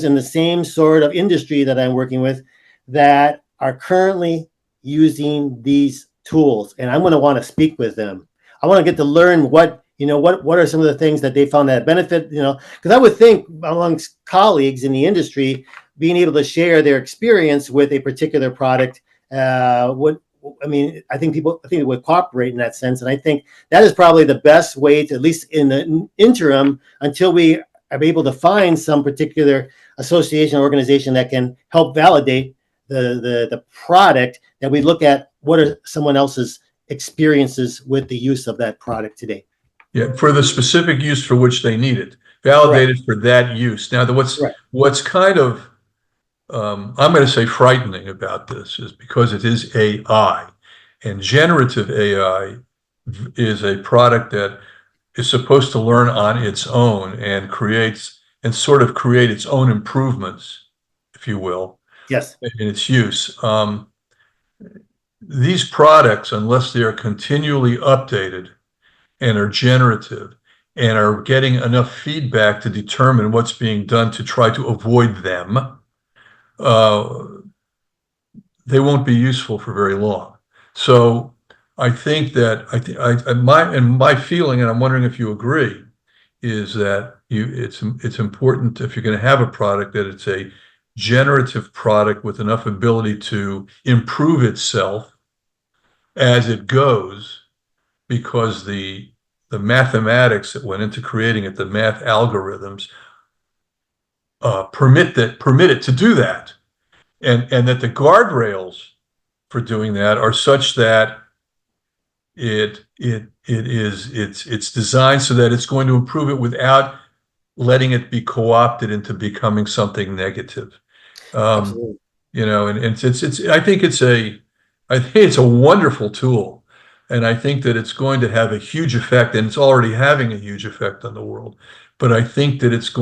in the same sort of industry that I'm working with that are currently using these tools. And I'm going to want to speak with them. I want to get to learn what are some of the things that they found that benefit, because I would think amongst colleagues in the industry, being able to share their experience with a particular product I think it would cooperate in that sense. And I think that is probably the best way to, at least in the interim, until we are able to find some particular association or organization that can help validate the product, that we look at what are someone else's experiences with the use of that product today. Yeah, for the specific use for which they need it, validated for that use. Now, what's kind of, I'm going to say frightening about this is because it is AI, and generative AI is a product that is supposed to learn on its own and create its own improvements, if you will. Yes. In its use. These products, unless they are continually updated and are generative and are getting enough feedback to determine what's being done to try to avoid them, they won't be useful for very long. So I think that my feeling, and I'm wondering if you agree, is that it's important, if you're going to have a product, that it's a generative product with enough ability to improve itself as it goes, because the mathematics that went into creating it, the math algorithms, permit it to do that, and that the guardrails for doing that are such that it's designed so that it's going to improve it without letting it be co-opted into becoming something negative. Absolutely. And I think it's a wonderful tool, and I think that it's going to have a huge effect, and it's already having a huge effect on the world. But I think that it's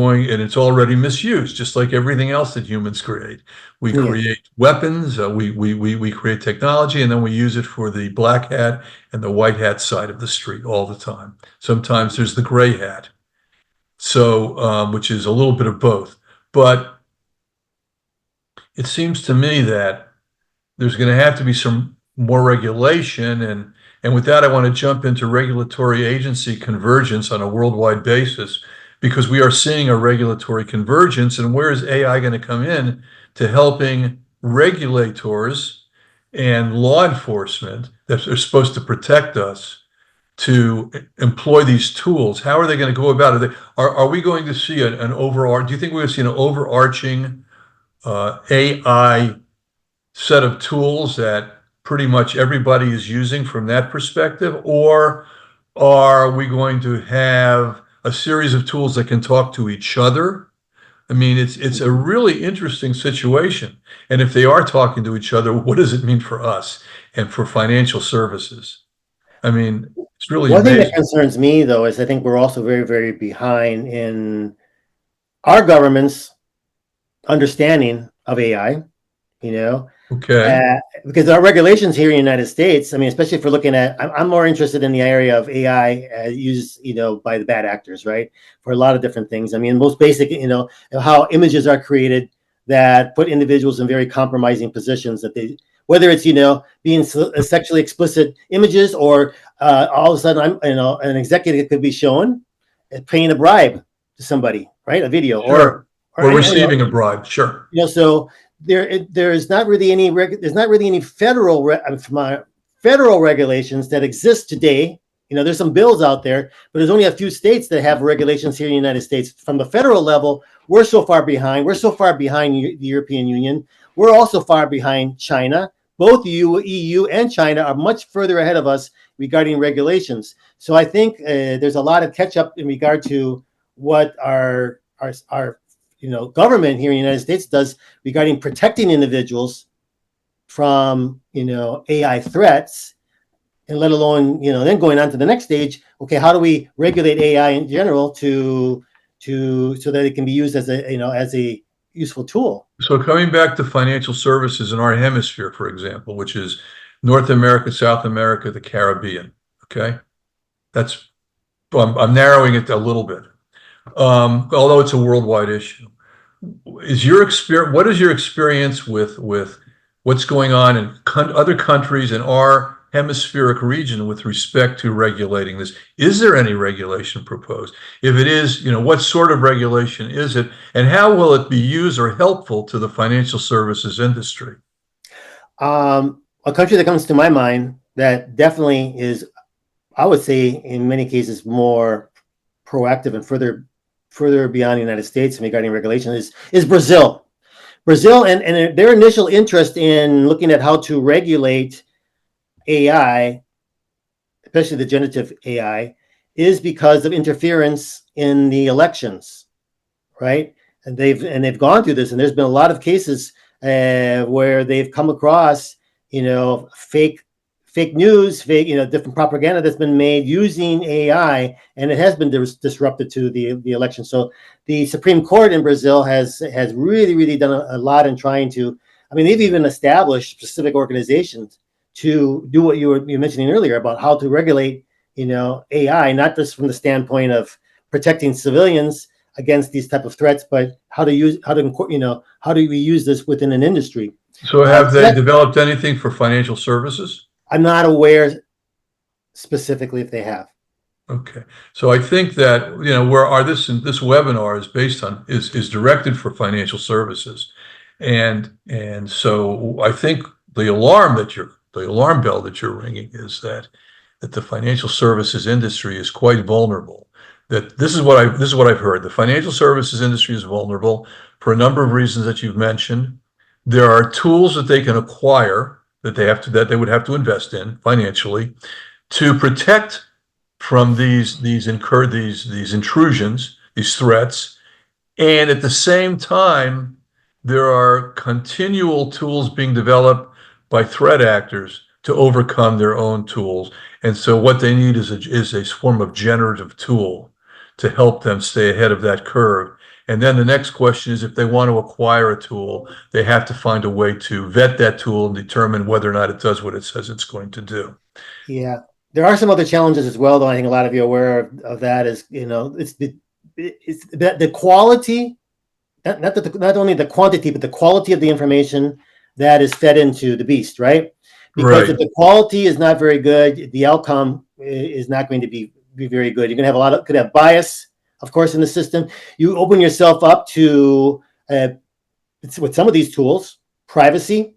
already misused, just like everything else that humans create. We create weapons, we create technology, and then we use it for the black hat and the white hat side of the street all the time. Sometimes there's the gray hat, so which is a little bit of both. But it seems to me that there's going to have to be some more regulation. And with that, I want to jump into regulatory agency convergence on a worldwide basis, because we are seeing a regulatory convergence. And where is AI going to come in to helping regulators and law enforcement that are supposed to protect us to employ these tools? How are they going to go about it? Are we going to see an overarching? Do you think we're going to see an overarching AI set of tools that pretty much everybody is using from that perspective? Or are we going to have a series of tools that can talk to each other? I mean, it's a really interesting situation. And if they are talking to each other, what does it mean for us and for financial services? I mean, it's really One thing that amazing. concerns me, though, is I think we're also very, very behind in our government's understanding of AI, you know, Okay, because our regulations here in the United States, I mean, especially if we're looking at, I'm more interested in the area of AI used, by the bad actors, right? For a lot of different things. I mean, most basic, how images are created that put individuals in very compromising positions that they, whether it's, being sexually explicit images, or all of a sudden an executive could be shown paying a bribe to somebody, right? A video sure. or We're receiving a bribe, sure. so there's not really any federal regulations that exist today. There's some bills out there, but there's only a few states that have regulations here in the United States. From the federal level, we're so far behind. We're so far behind the European Union. We're also far behind China. Both the EU and China are much further ahead of us regarding regulations. So I think there's a lot of catch up in regard to what our government here in the United States does regarding protecting individuals from, AI threats, and let alone, then going on to the next stage. Okay, how do we regulate AI in general so that it can be used as a useful tool? So coming back to financial services in our hemisphere, for example, which is North America, South America, the Caribbean. Okay, that's I'm narrowing it a little bit, although it's a worldwide issue. What is your experience with what's going on in other countries in our hemispheric region with respect to regulating this? Is there any regulation proposed? If it is, what sort of regulation is it, and how will it be used or helpful to the financial services industry? A country that comes to my mind that definitely is, I would say, in many cases more proactive and further beyond the United States regarding regulation is Brazil. Brazil and their initial interest in looking at how to regulate AI, especially the generative AI, is because of interference in the elections, right? And they've gone through this, and there's been a lot of cases where they've come across, fake news, different propaganda that's been made using AI, and it has been disrupted to the election. So the Supreme Court in Brazil has really, really done a lot in trying to. I mean, they've even established specific organizations to do what you were mentioning earlier about how to regulate, AI, not just from the standpoint of protecting civilians against these type of threats, but how do we use this within an industry? So have they developed anything for financial services? I'm not aware specifically if they have. Okay, so I think that where this webinar is based on is directed for financial services, and so I think the alarm bell that you're ringing is that the financial services industry is quite vulnerable. That this is what I've heard. The financial services industry is vulnerable for a number of reasons that you've mentioned. There are tools that they can acquire that they would have to invest in financially to protect from these intrusions, these threats, and at the same time, there are continual tools being developed by threat actors to overcome their own tools. And so what they need is a form of generative tool to help them stay ahead of that curve. And then the next question is, if they want to acquire a tool, they have to find a way to vet that tool and determine whether or not it does what it says it's going to do. Yeah, there are some other challenges as well, though. I think a lot of you are aware of that. Is it's the quality, not only the quantity, but the quality of the information that is fed into the beast, right? Because if Right. the quality is not very good, the outcome is not going to be very good. You're going to have could have bias, of course, in the system. You open yourself up to with some of these tools, privacy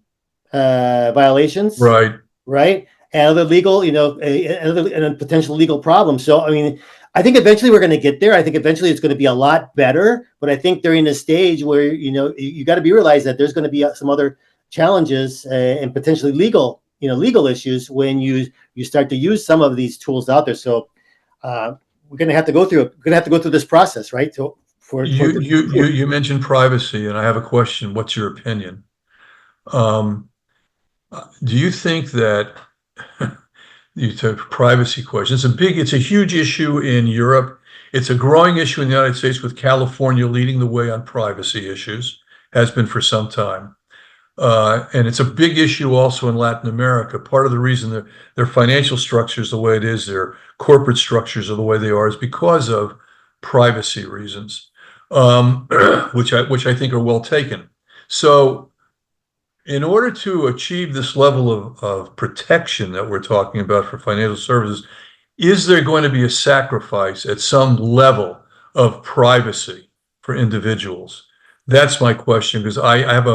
violations, Right. right? And other legal, and potential legal problems. So, I mean, I think eventually we're going to get there. I think eventually it's going to be a lot better. But I think during this stage where, you got to be realized that there's going to be some other challenges and potentially legal issues when you start to use some of these tools out there. So we're going to have to go through this process, right? You mentioned privacy, and I have a question. What's your opinion? Um, do you think that you took privacy question? It's a huge issue in Europe. It's a growing issue in the United States, with California leading the way on privacy issues, has been for some time. And it's a big issue also in Latin America. Part of the reason their financial structure is the way it is, their corporate structures are the way they are, is because of privacy reasons, which I think are well taken. So, in order to achieve this level of protection that we're talking about for financial services, is there going to be a sacrifice at some level of privacy for individuals? That's my question, because I have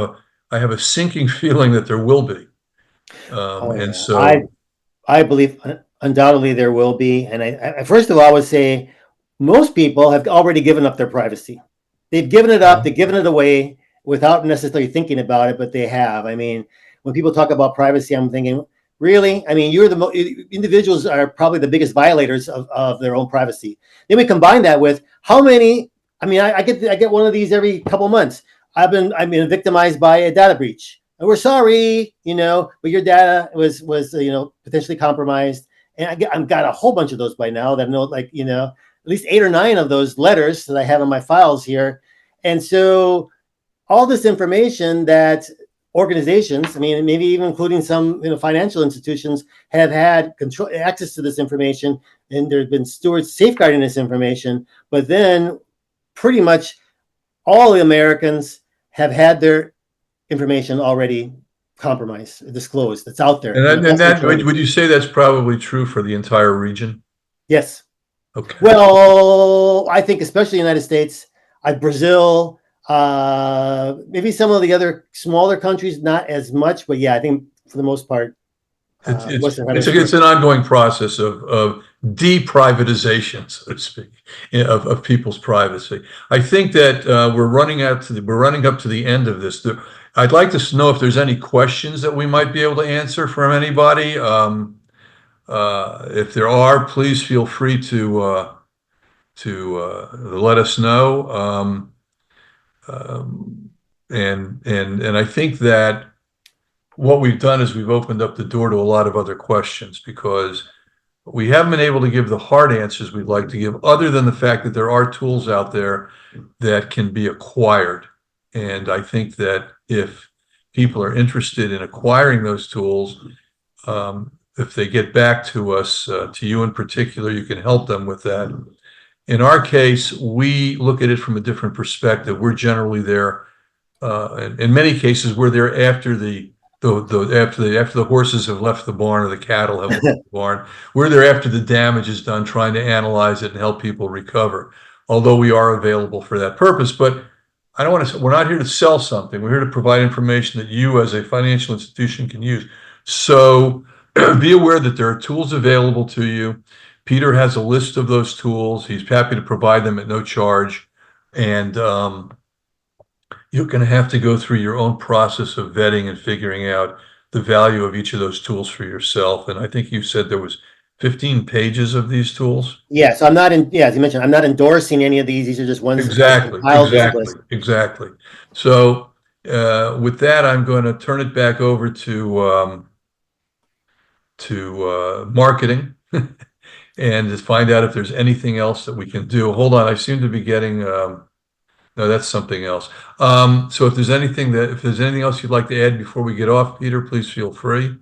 a sinking feeling that there will be. Oh And yeah, so, I believe undoubtedly there will be. And first of all, I would say most people have already given up their privacy. They've given it up. They've given it away without necessarily thinking about it, but they have. I mean, when people talk about privacy, I'm thinking, really? I mean, individuals are probably the biggest violators of their own privacy. Then we combine that with how many. I mean, I get one of these every couple months. I've been victimized by a data breach. And we're sorry, but your data was potentially compromised. And I've got a whole bunch of those by now that I know, like, at least 8 or 9 of those letters that I have in my files here. And so all this information that organizations, I mean, maybe even including some financial institutions, have had access to this information, and there have been stewards safeguarding this information. But then pretty much all the Americans have had their information already compromised, disclosed. It's out there. would you say that's probably true for the entire region? Yes. Okay. Well, I think especially the United States, Brazil, maybe some of the other smaller countries, not as much, but yeah, I think for the most part, It's an ongoing process of deprivatization, so to speak, of people's privacy. I think that we're running up to the end of this. I'd like to know if there's any questions that we might be able to answer from anybody. If there are, please feel free to let us know. And I think that what we've done is we've opened up the door to a lot of other questions, because we haven't been able to give the hard answers we'd like to give, other than the fact that there are tools out there that can be acquired. And I think that if people are interested in acquiring those tools, if they get back to us, to you in particular, you can help them with that. In our case, we look at it from a different perspective. We're generally there. In many cases, we're there after the horses have left the barn, or the cattle have left the barn. We're there after the damage is done, trying to analyze it and help people recover. Although we are available for that purpose, but we're not here to sell something. We're here to provide information that you, as a financial institution, can use. So be aware that there are tools available to you. Peter has a list of those tools. He's happy to provide them at no charge. And you're going to have to go through your own process of vetting and figuring out the value of each of those tools for yourself. And I think you said there was 15 pages of these tools. Yeah, so as you mentioned, I'm not endorsing any of these. These are just ones. Exactly. So with that, I'm going to turn it back over to marketing and just find out if there's anything else that we can do. Hold on, I seem to be getting. No, that's something else. So if there's anything else you'd like to add before we get off, Peter, please feel free.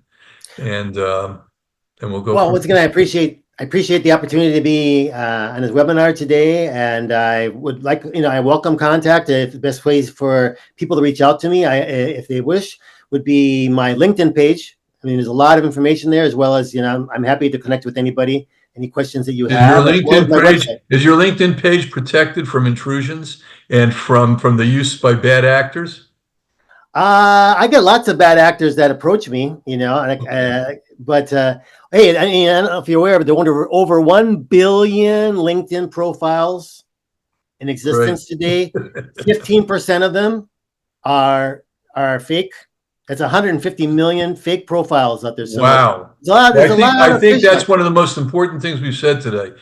And we'll go. Well, once again, I appreciate the opportunity to be on this webinar today, and I would like, I welcome contact. If the best ways for people to reach out to me, if they wish, would be my LinkedIn page. I mean, there's a lot of information there, as well as, I'm happy to connect with anybody, any questions that you have, as well as my website. Is your LinkedIn page protected from intrusions and from the use by bad actors? I get lots of bad actors that approach me, but hey, I don't know if you're aware, but there are over 1 billion LinkedIn profiles in existence today. 15% of them are fake. That's 150 million fake profiles out there. So wow. I think that's one of the most important things we've said today.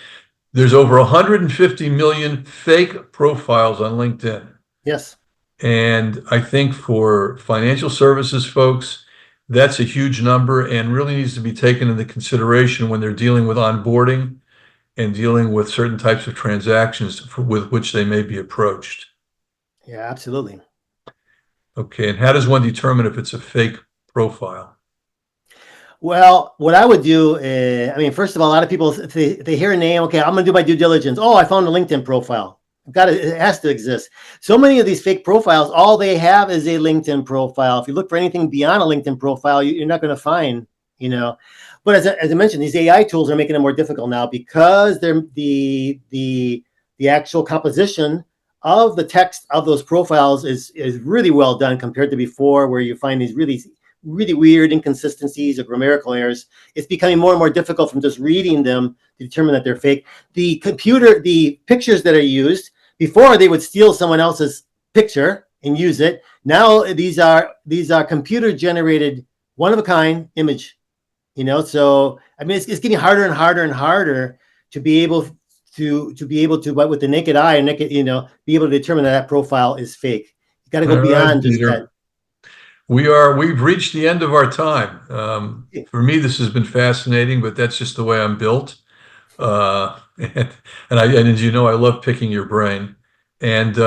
There's over 150 million fake profiles on LinkedIn. Yes. And I think for financial services folks, that's a huge number and really needs to be taken into consideration when they're dealing with onboarding and dealing with certain types of transactions with which they may be approached. Yeah, absolutely. Okay, and how does one determine if it's a fake profile? Well, what I would do, first of all, a lot of people, if they hear a name, okay, I'm going to do my due diligence. Oh, I found a LinkedIn profile. It has to exist. So many of these fake profiles, all they have is a LinkedIn profile. If you look for anything beyond a LinkedIn profile, you're not going to find, But as I mentioned, these AI tools are making it more difficult now because they're the actual composition of the text of those profiles is really well done compared to before, where you find these really weird inconsistencies or grammatical errors. It's becoming more and more difficult from just reading them to determine that they're fake. The pictures that are used, before they would steal someone else's picture and use it. Now these are computer generated, one of a kind image, So it's getting harder and harder and harder to be able to, but with the naked eye and be able to determine that profile is fake. You got to go beyond just that. We've reached the end of our time. For me, this has been fascinating, but that's just the way I'm built. And as you know, I love picking your brain. And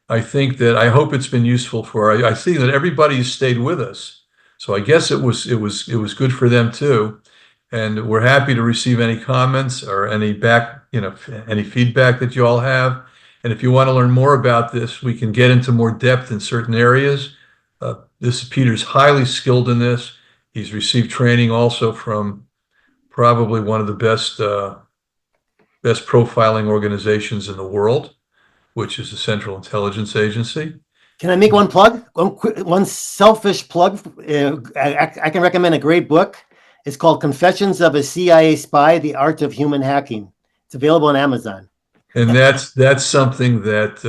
I think that I hope it's been useful I see that everybody's stayed with us. So I guess it was good for them too. And we're happy to receive any comments or any feedback that you all have. And if you want to learn more about this, we can get into more depth in certain areas. Peter's highly skilled in this. He's received training also from probably one of the best profiling organizations in the world, which is the Central Intelligence Agency. Can I make one plug? One selfish plug. I can recommend a great book. It's called Confessions of a CIA Spy: The Art of Human Hacking. It's available on Amazon. And that's something that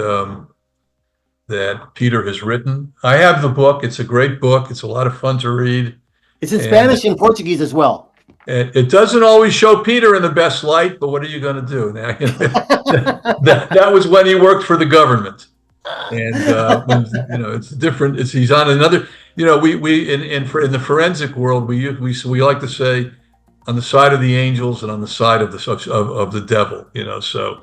Peter has written. I have the book. It's a great book. It's a lot of fun to read. It's in Spanish and Portuguese as well. It doesn't always show Peter in the best light, but what are you going to do? That was when he worked for the government, and it's different. He's on another. We in the forensic world, we like to say on the side of the angels and on the side of the devil. So.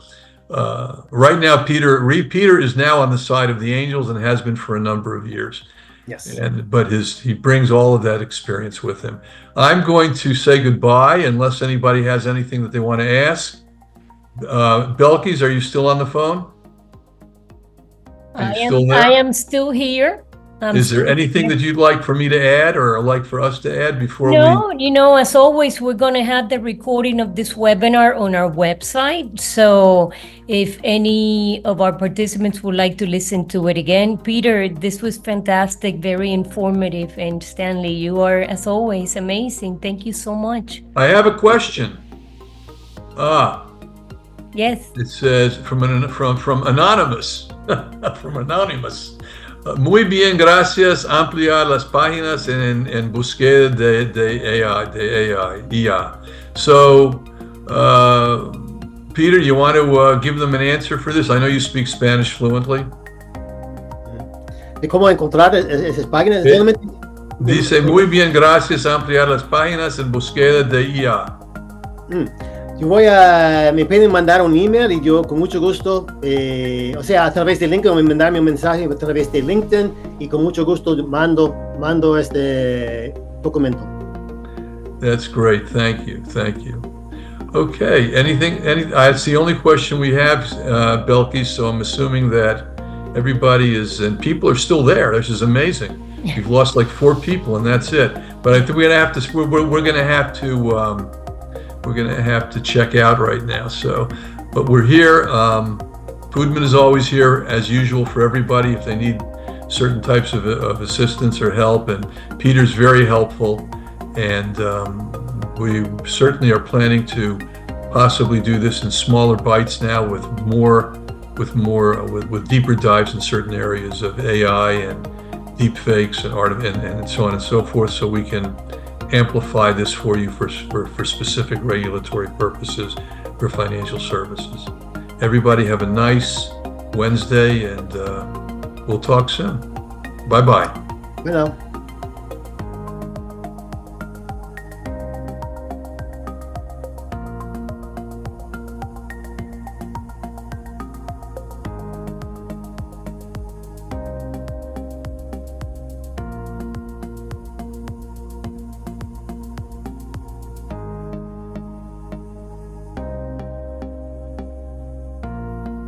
Right now, Peter is now on the side of the angels and has been for a number of years. Yes. But he brings all of that experience with him. I'm going to say goodbye unless anybody has anything that they want to ask. Belkis, are you still on the phone? I am still here. Is there anything that you'd like for me to add or like for us to add before No, as always, we're going to have the recording of this webinar on our website. So if any of our participants would like to listen to it again, Peter, this was fantastic, very informative. And Stanley, you are, as always, amazing. Thank you so much. I have a question. Yes. It says from Anonymous. From Anonymous. Muy bien, gracias. Ampliar las páginas en búsqueda de AI. So, Peter, you want to give them an answer for this? I know you speak Spanish fluently. ¿De cómo encontrar esas páginas? Dice, muy bien, gracias. Ampliar las páginas en búsqueda de IA. Me pueden mandar un email y yo con mucho gusto, a través de LinkedIn, mandarme un mensaje a través de LinkedIn y con mucho gusto mando este documento. That's great. Thank you. Okay. That's the only question we have, Belkis. So I'm assuming that everybody and people are still there. This is amazing. We've lost like 4 people, and that's it. But I think we're gonna have to check out right now. So, but we're here. Foodman is always here as usual for everybody if they need certain types of assistance or help. And Peter's very helpful. And we certainly are planning to possibly do this in smaller bites now with deeper dives in certain areas of AI and deep fakes and and so on and so forth, so we can amplify this for you for specific regulatory purposes for financial services. Everybody have a nice Wednesday, and we'll talk soon. Bye-bye. You know.